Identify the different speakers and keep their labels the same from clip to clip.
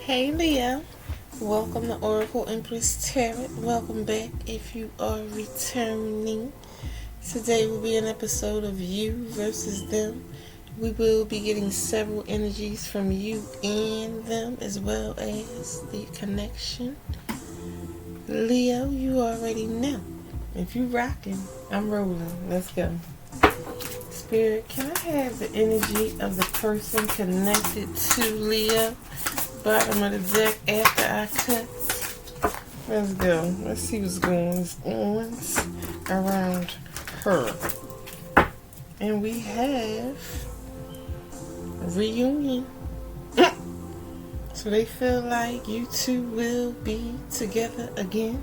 Speaker 1: Hey Leo, welcome to Oracle Empress Tarot. Welcome back if you are returning. Today will be an episode of you versus them. We will be getting several energies from you and them, as well as the connection. Leo, you already know. If you rocking, I'm rolling. Let's go. Spirit, can I have the energy of the person connected to Leo? Bottom of the deck after I cut. Let's go. Let's see what's going on around her. And we have a reunion. So they feel like you two will be together again.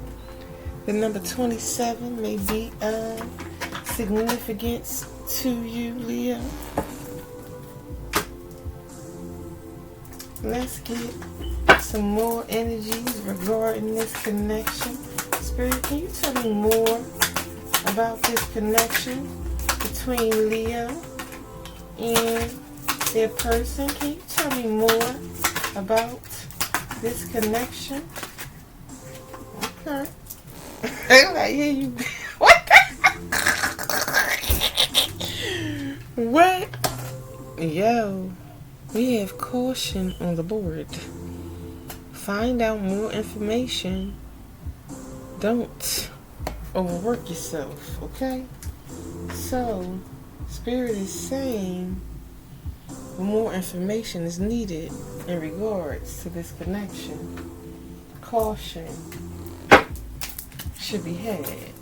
Speaker 1: The number 27 may be of significance to you, Leo. Let's get some more energies regarding this connection. Spirit, can you tell me more about this connection between Leo and their person? Can you tell me more about this connection? Okay. I hear you. What? What? Yo. We have caution on the board. Find out more information. Don't overwork yourself, okay? So, Spirit is saying more information is needed in regards to this connection. Caution should be had.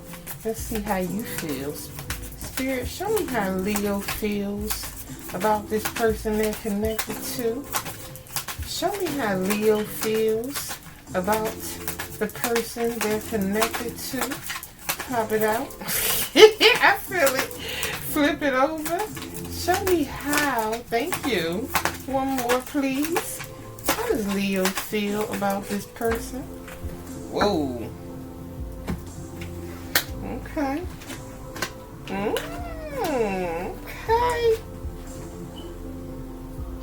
Speaker 1: Let's see how you feel. Spirit, show me how Leo feels about this person they're connected to. Show me how Leo feels about the person they're connected to. Pop it out. I feel it. Flip it over. Show me how. Thank you. One more, please. How does Leo feel about this person? Whoa. Okay. Okay.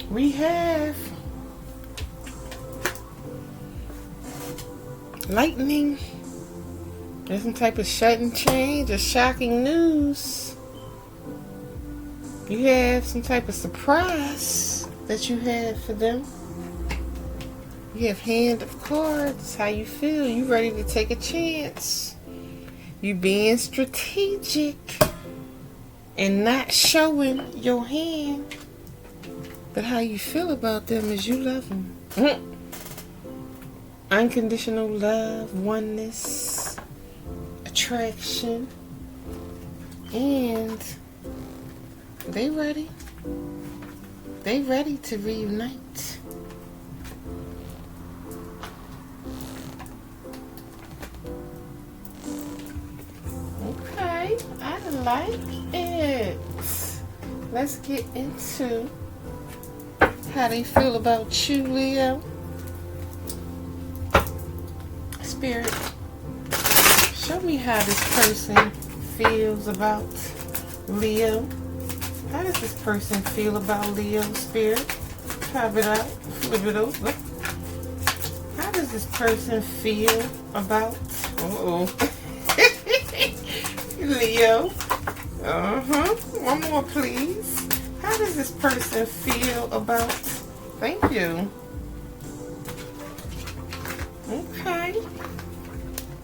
Speaker 1: We have lightning. There's some type of sudden change or shocking news. You have some type of surprise that you have for them. You have hand of cards. How you feel? You ready to take a chance. You being strategic and not showing your hand. But how you feel about them is you love them. Unconditional love, oneness, attraction. And they ready. They ready to reunite. Okay, I like it. Let's get into how they feel about you, Leo. Spirit, show me how this person feels about Leo. How does this person feel about Leo, Spirit? Pop it out, flip it over. How does this person feel about Leo? One more, please. How does this person feel about... Thank you. Okay.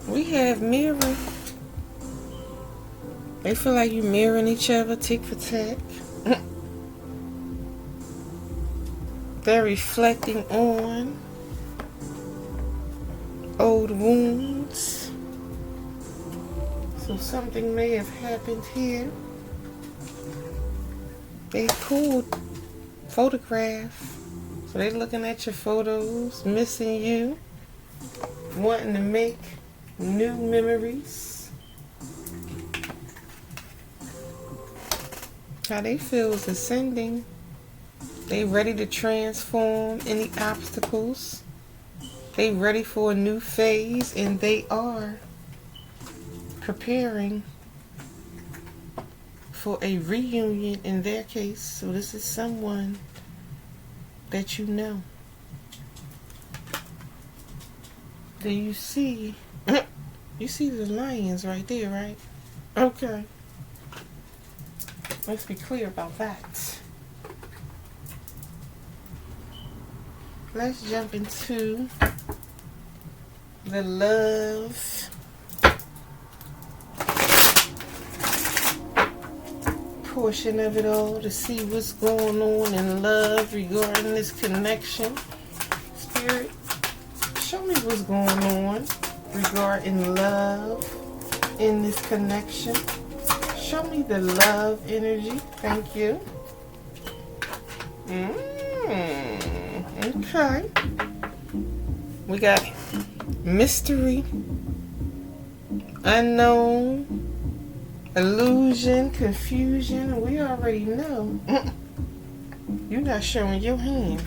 Speaker 1: We have mirror. They feel like you mirroring each other, tick for tack. They're reflecting on old wounds. So something may have happened here. They pulled photograph. So they're looking at your photos, missing you, wanting to make new memories. How they feel is ascending. They ready to transform any obstacles. They ready for a new phase, and they are preparing for a reunion in their case. So this is someone that you know. Do you see? You see the lions right there, right? Okay. Let's be clear about that. Let's jump into the love portion of it all to see what's going on in love regarding this connection. Spirit, show me what's going on regarding love in this connection. Show me the love energy. Thank you. Okay. We got mystery, unknown, illusion, confusion. We already know. You're not showing your hand.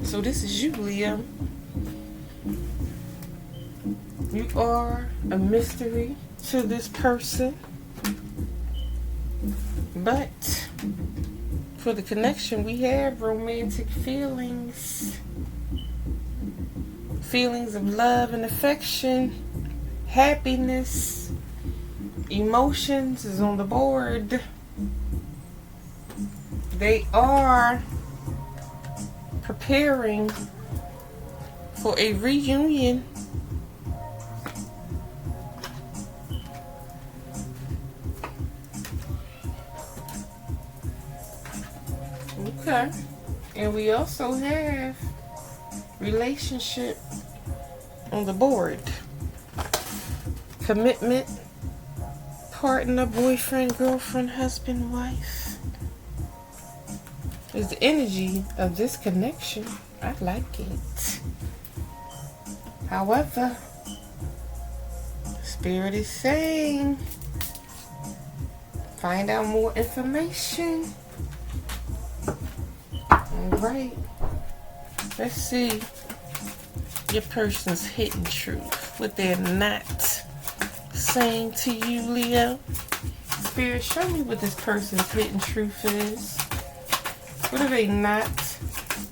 Speaker 1: So this is you, Leo. You are a mystery to this person. But for the connection, we have romantic feelings. Feelings of love and affection. Happiness. Emotions is on the board. They are preparing for a reunion. Okay. And we also have relationship on the board. Commitment, partner, boyfriend, girlfriend, husband, wife. Is the energy of this connection. I like it. However, Spirit is saying, find out more information. Alright. Let's see your person's hidden truth. What they're not saying to you, Leo. Spirit, show me what this person's hidden truth is. What are they not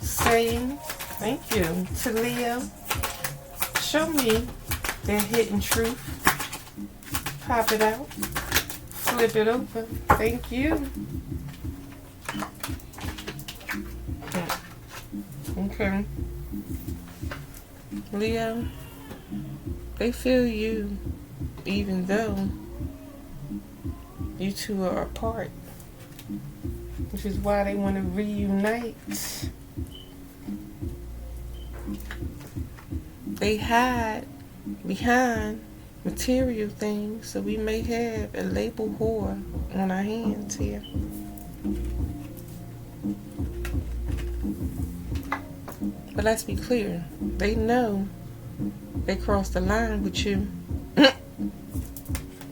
Speaker 1: saying? Thank you. To Leo. Show me their hidden truth. Pop it out. Flip it open. Thank you. Okay. Leo, they feel you even though you two are apart, which is why they want to reunite. They hide behind material things, so we may have a label whore on our hands here. But let's be clear, they know they crossed the line with you.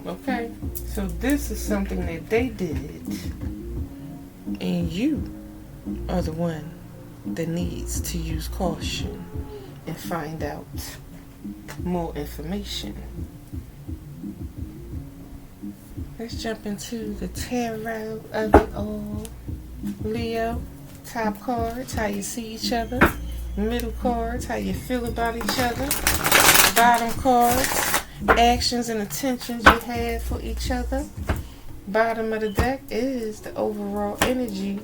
Speaker 1: Okay, so this is something that they did, and you are the one that needs to use caution and find out more information. Let's jump into the tarot of it all. Leo, top cards, how you see each other. Middle cards, how you feel about each other. Bottom cards, actions and intentions you have for each other. Bottom of the deck is the overall energy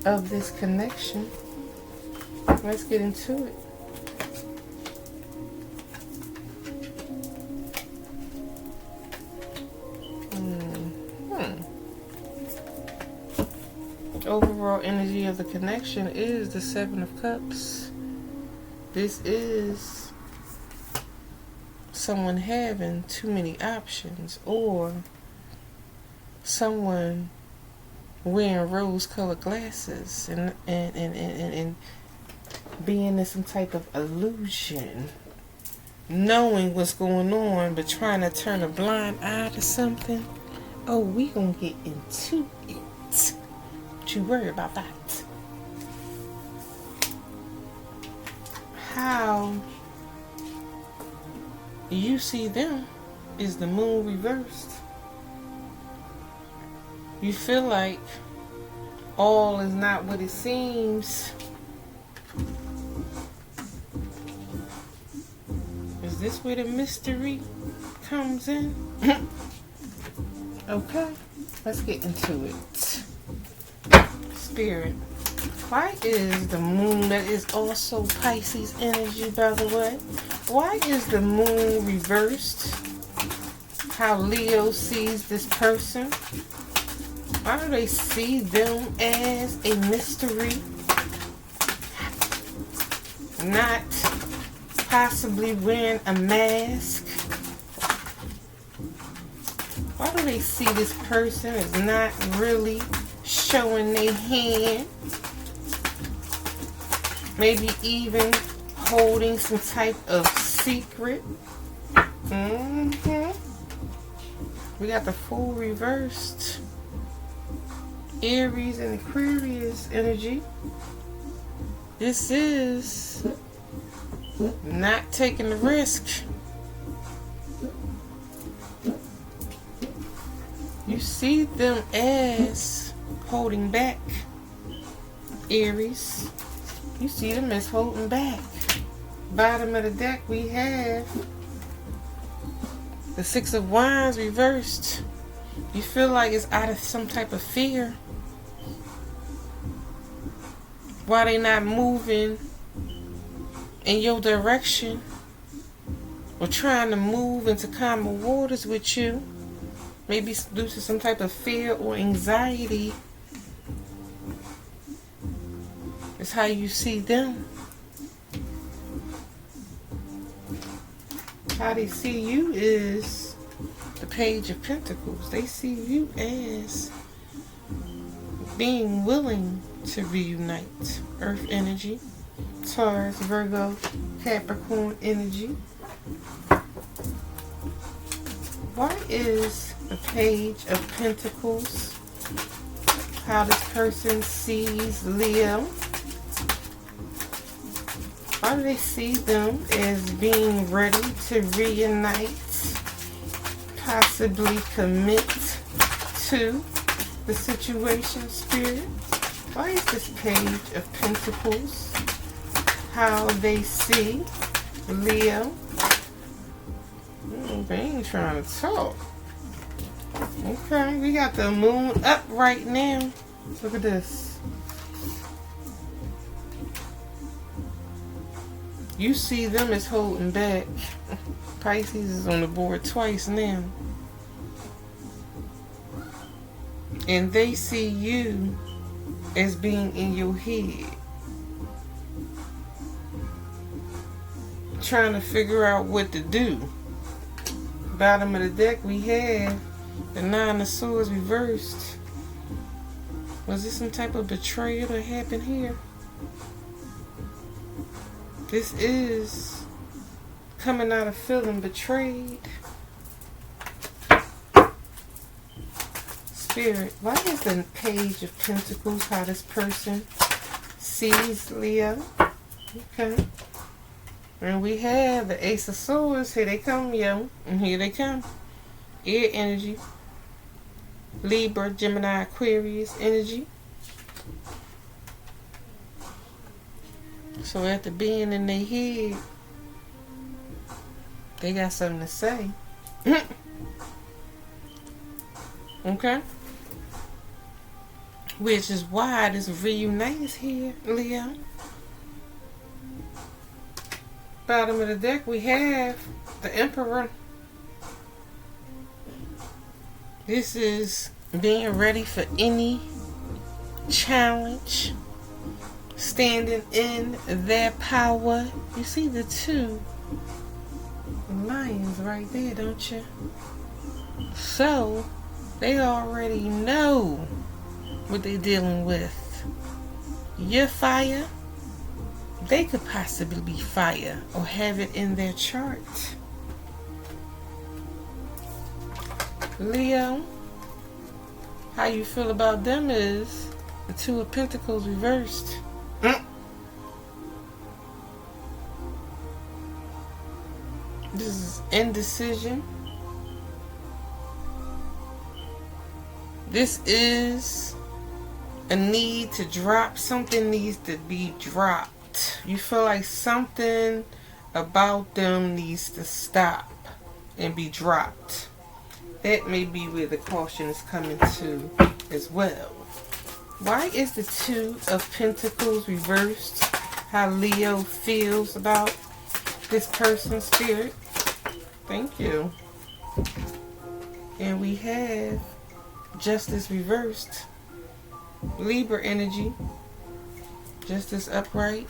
Speaker 1: of this connection. Let's get into it. Overall energy of the connection is the Seven of Cups. This is someone having too many options, or someone wearing rose-colored glasses and being in some type of illusion, knowing what's going on but trying to turn a blind eye to something. Oh, we gonna get into it. Don't you worry about that. How you see them is the moon reversed. You feel like all is not what it seems. Is this where the mystery comes in? Okay, let's get into it. Spirit, why is the moon, that is also Pisces energy, by the way, why is the moon reversed? How Leo sees this person? Why do they see them as a mystery? Not possibly wearing a mask? Why do they see this person as not really showing their hand? Maybe even holding some type of secret. We got the Fool reversed. Aries and Aquarius energy. This is not taking the risk. You see them as holding back. Aries, you see them as holding back. Bottom of the deck we have the Six of Wands reversed. You feel like it's out of some type of fear. Why they not moving in your direction or trying to move into calmer waters with you? Maybe due to some type of fear or anxiety. It's how you see them. How they see you is the Page of Pentacles. They see you as being willing to reunite. Earth energy, Taurus, Virgo, Capricorn energy. Why is the Page of Pentacles how this person sees Leo? Why do they see them as being ready to reunite, possibly commit to the situation, Spirit? Why is this Page of Pentacles how they see Leo? They ain't trying to talk. Okay, we got the moon up right now. Look at this. You see them as holding back. Pisces is on the board twice now. And they see you as being in your head. Trying to figure out what to do. Bottom of the deck we have the Nine of Swords reversed. Was this some type of betrayal that happened here? This is coming out of feeling betrayed. Spirit, why is the Page of Pentacles how this person sees Leo? Okay. And we have the Ace of Swords. Here they come, yo. And here they come. Air energy. Libra, Gemini, Aquarius energy. So after being in their head, they got something to say. Okay? Which is why this reunite is here, Leo. Bottom of the deck we have the Emperor. This is being ready for any challenge, standing in their power. You see the two lions right there, don't you? So they already know what they're dealing with. Your fire, they could possibly be fire or have it in their chart. Leo, how you feel about them is the Two of Pentacles reversed. This is indecision. This is a need to drop. Something needs to be dropped. You feel like something about them needs to stop and be dropped. That may be where the caution is coming to as well. Why is the Two of Pentacles reversed? How Leo feels about this person's spirit. Thank you. And we have Justice reversed. Libra energy. Justice upright.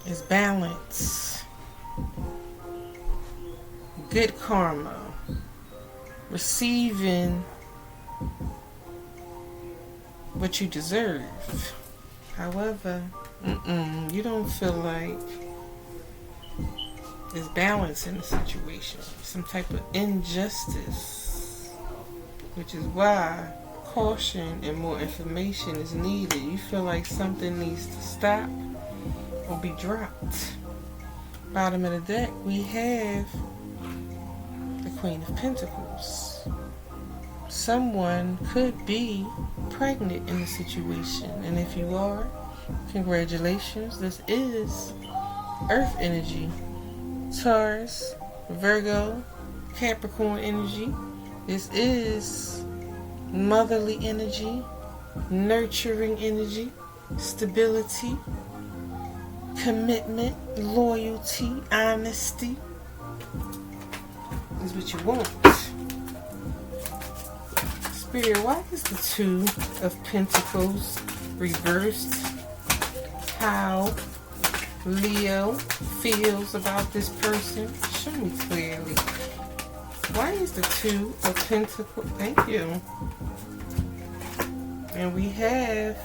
Speaker 1: Is balance. Good karma. Receiving what you deserve. However, you don't feel like there's balance in the situation. Some type of injustice. Which is why caution and more information is needed. You feel like something needs to stop or be dropped. Bottom of the deck, we have the Queen of Pentacles. Someone could be pregnant in the situation. And if you are, congratulations. This is Earth energy. Taurus, Virgo, Capricorn energy. This is motherly energy, nurturing energy, stability, commitment, loyalty, honesty. Is what you want. Spirit, why is the Two of Pentacles reversed? How Leo feels about this person? Show me clearly. Why is the Two of Pentacles? Thank you. And we have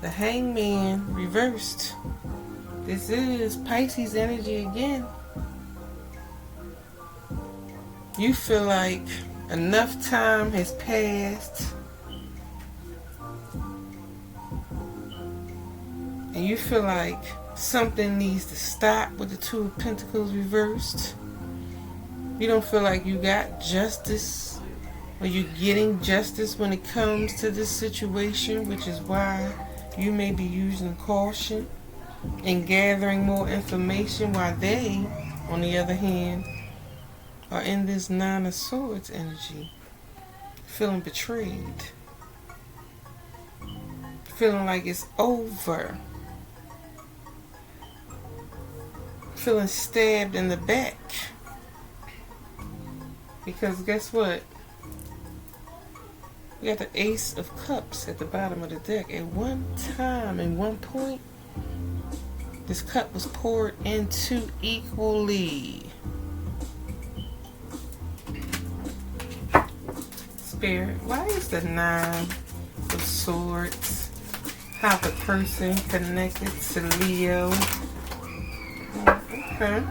Speaker 1: the Hangman reversed. This is Pisces energy again. You feel like enough time has passed. And you feel like something needs to stop with the Two of Pentacles reversed. You don't feel like you got justice or you're getting justice when it comes to this situation, which is why you may be using caution and gathering more information, while they, on the other hand, are in this Nine of Swords energy, feeling betrayed, feeling like it's over, feeling stabbed in the back. Because guess what? We got the Ace of Cups at the bottom of the deck. At one time, at one point, this cup was poured into equally. Spirit, why is the Nine of Swords? How the person connected to Leo? Okay.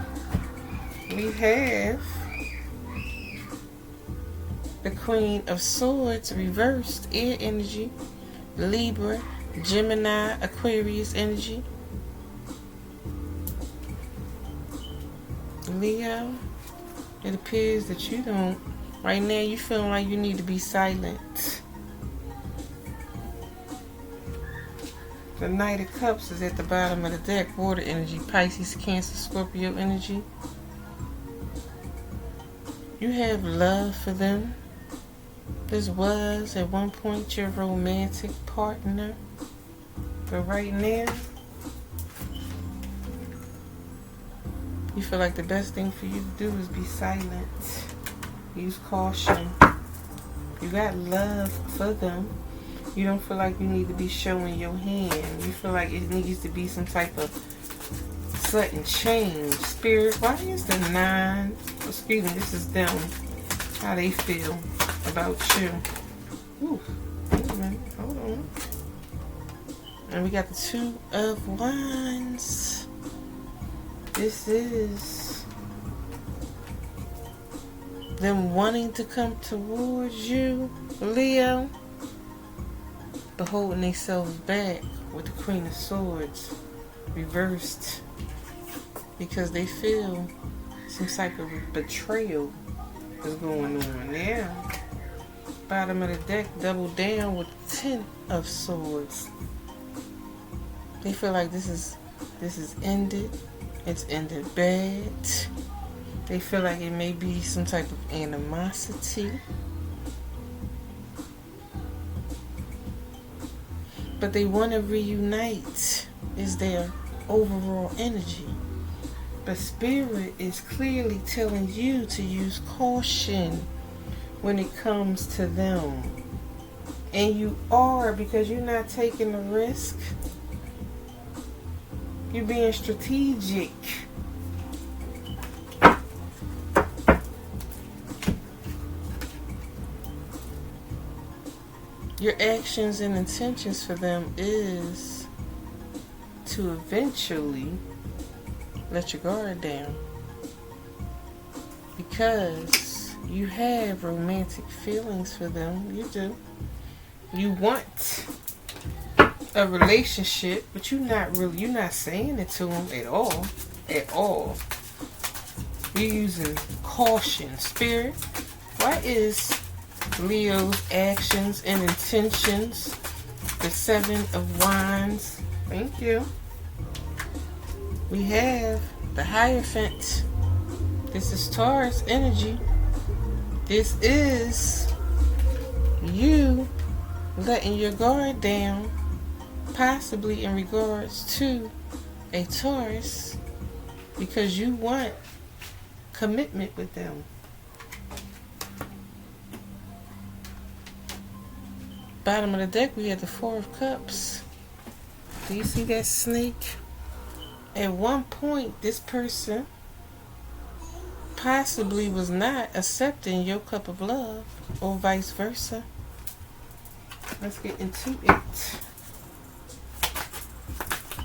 Speaker 1: We have the Queen of Swords reversed, air energy, Libra, Gemini, Aquarius energy. Leo, it appears that you don't, right now you feeling like you need to be silent. The Knight of Cups is at the bottom of the deck, water energy, Pisces, Cancer, Scorpio energy. You have love for them. This was at one point your romantic partner, but right now you feel like the best thing for you to do is be silent. Use caution. You got love for them. You don't feel like you need to be showing your hand. You feel like it needs to be some type of sudden change. Spirit, why is the Nine? Excuse me, this is them. How they feel about you. Ooh, wait a minute, hold on. And we got the Two of Wands. This is them wanting to come towards you, Leo, but holding themselves back with the Queen of Swords reversed because they feel some type of betrayal is going on now. Bottom of the deck, double down with 10 of Swords. They feel like this is ended. It's ended bad. They feel like it may be some type of animosity. But they want to reunite, is their overall energy. But Spirit is clearly telling you to use caution when it comes to them. And you are, because you're not taking a risk. You're being strategic. Your actions and intentions for them is to eventually let your guard down. Because you have romantic feelings for them. You do. You want a relationship, but you're not saying it to them at all. At all. You're using caution. Spirit, why is Leo's actions and intentions the 7 of Wands? Thank you. We have the Hierophant. This is Taurus energy. This is you letting your guard down, possibly in regards to a Taurus, because you want commitment with them. Bottom of the deck, we have the 4 of Cups. Do you see that snake? At one point, this person possibly was not accepting your cup of love, or vice versa. Let's get into it.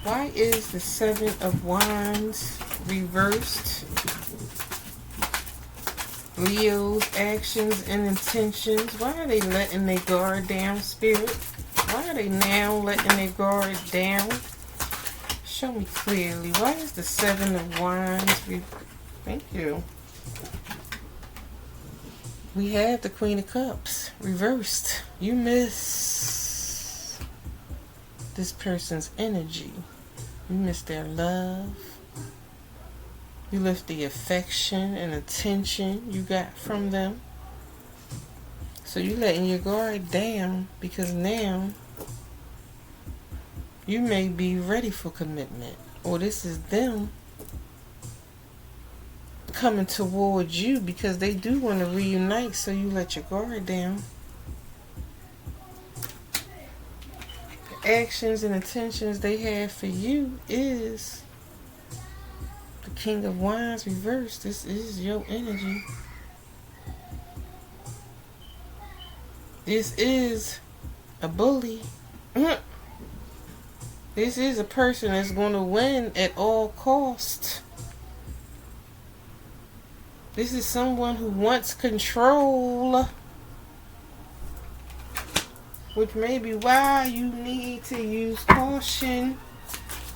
Speaker 1: Why is the 7 of Wands reversed? Leo's actions and intentions. Why are they letting their guard down, Spirit? Why are they now letting their guard down? Show me clearly. Why is the 7 of Wands Thank you. We have the Queen of Cups reversed. You miss this person's energy. You miss their love. You lift the affection and attention you got from them. So you letting your guard down because now you may be ready for commitment. Or this is them coming towards you because they do want to reunite, so you let your guard down. The actions and intentions they have for you is the King of Wands reversed. This is your energy. This is a bully. This is a person that's going to win at all costs. This is someone who wants control, which may be why you need to use caution.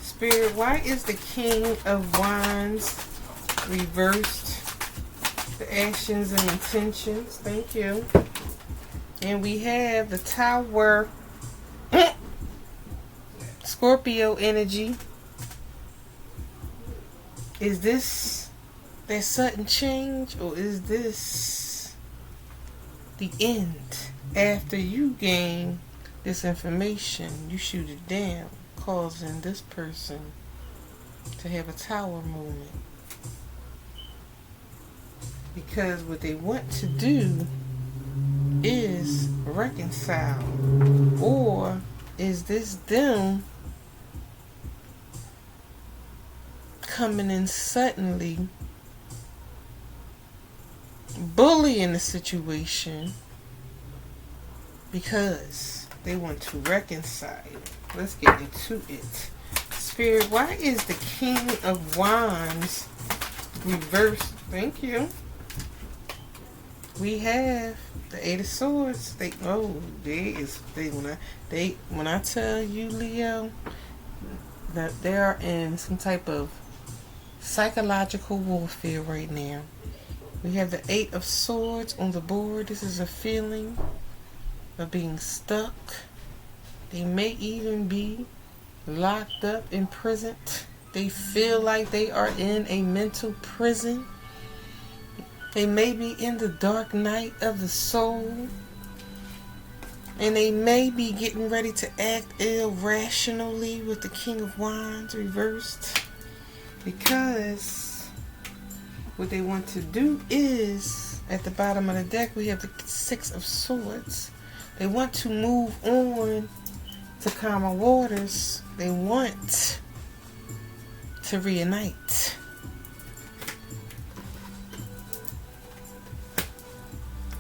Speaker 1: Spirit, why is the King of Wands reversed? The actions and intentions. Thank you. And we have the Tower. Scorpio energy. Is this that sudden change, or is this the end? After you gain this information, you shoot it down, causing this person to have a tower moment. Because what they want to do is reconcile. Or is this them coming in suddenly, bullying the situation because they want to reconcile? Let's get into it. Spirit, why is the King of Wands reversed? Thank you. We have the 8 of Swords. When I tell you, Leo, that they are in some type of psychological warfare right now. We have the 8 of Swords on the board. This is a feeling of being stuck. They may even be locked up, imprisoned. They feel like they are in a mental prison. They may be in the dark night of the soul. And they may be getting ready to act irrationally with the King of Wands reversed. Because what they want to do is, at the bottom of the deck, we have the Six of Swords. They want to move on to calmer waters. They want to reunite.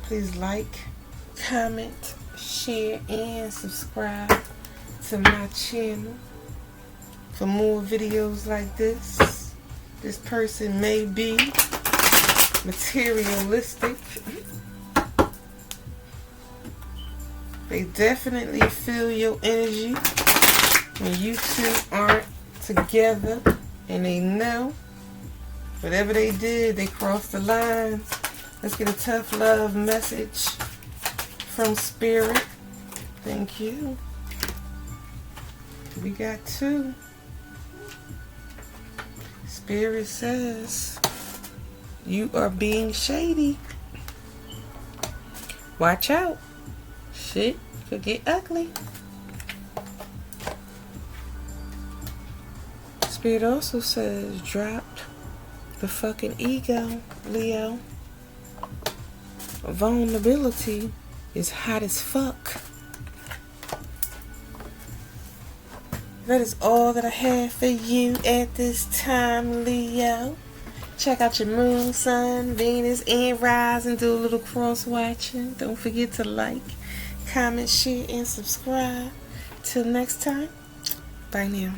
Speaker 1: Please like, comment, share, and subscribe to my channel for more videos like this. This person may be materialistic. They definitely feel your energy when you two aren't together, and they know whatever they did, they crossed the line. Let's get a tough love message from Spirit. Thank you. We got 2. Spirit says you are being shady. Watch out. Shit could get ugly. Spirit also says drop the fucking ego, Leo. Vulnerability is hot as fuck. That is all that I have for you at this time, Leo. Check out your moon, sun, Venus, and rising. Do a little cross watching. Don't forget to like, comment, share, and subscribe. Till next time, bye now.